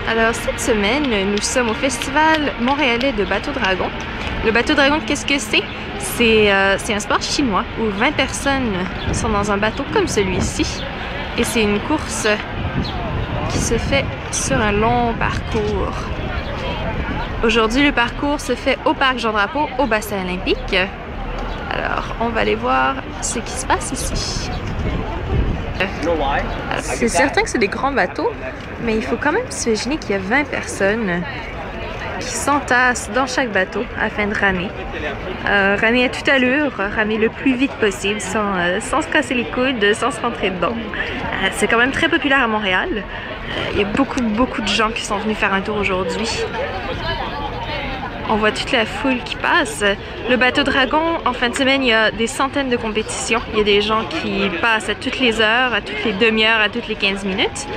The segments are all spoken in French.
Alors cette semaine, nous sommes au Festival montréalais de bateau dragon. Le bateau dragon, qu'est-ce que c'est? C'est un sport chinois où 20 personnes sont dans un bateau comme celui-ci. Et c'est une course qui se fait sur un long parcours. Aujourd'hui, le parcours se fait au Parc Jean-Drapeau, au bassin olympique. Alors, on va aller voir ce qui se passe ici. C'est certain que c'est des grands bateaux, mais il faut quand même s'imaginer qu'il y a 20 personnes qui s'entassent dans chaque bateau afin de ramer. Ramer à toute allure, ramer le plus vite possible sans se casser les coudes, sans se rentrer dedans. C'est quand même très populaire à Montréal. Il y a beaucoup de gens qui sont venus faire un tour aujourd'hui. On voit toute la foule qui passe. Le bateau dragon, en fin de semaine, il y a des centaines de compétitions. Il y a des gens qui passent à toutes les heures, à toutes les demi-heures, à toutes les 15 minutes.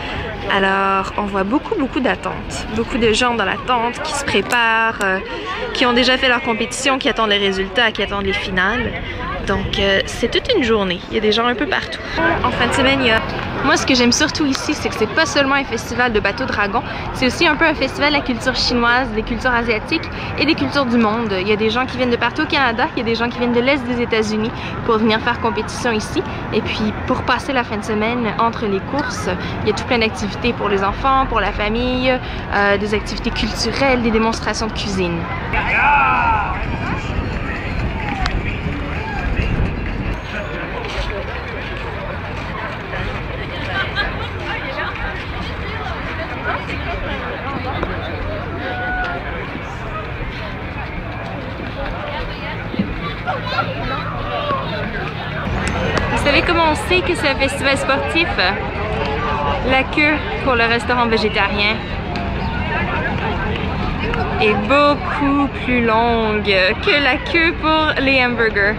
Alors, on voit beaucoup d'attentes. Beaucoup de gens dans l'attente qui se préparent, qui ont déjà fait leur compétition, qui attendent les résultats, qui attendent les finales. Donc, c'est toute une journée. Il y a des gens un peu partout. En fin de semaine, il y a... Moi, ce que j'aime surtout ici, c'est que c'est pas seulement un festival de bateau dragon, c'est aussi un peu un festival de la culture chinoise, des cultures asiatiques et des cultures du monde. Il y a des gens qui viennent de partout au Canada, il y a des gens qui viennent de l'Est des États-Unis pour venir faire compétition ici. Et puis, pour passer la fin de semaine entre les courses, il y a tout plein d'activités pour les enfants, pour la famille, des activités culturelles, des démonstrations de cuisine. Vous savez comment on sait que c'est un festival sportif? La queue pour le restaurant végétarien est beaucoup plus longue que la queue pour les hamburgers.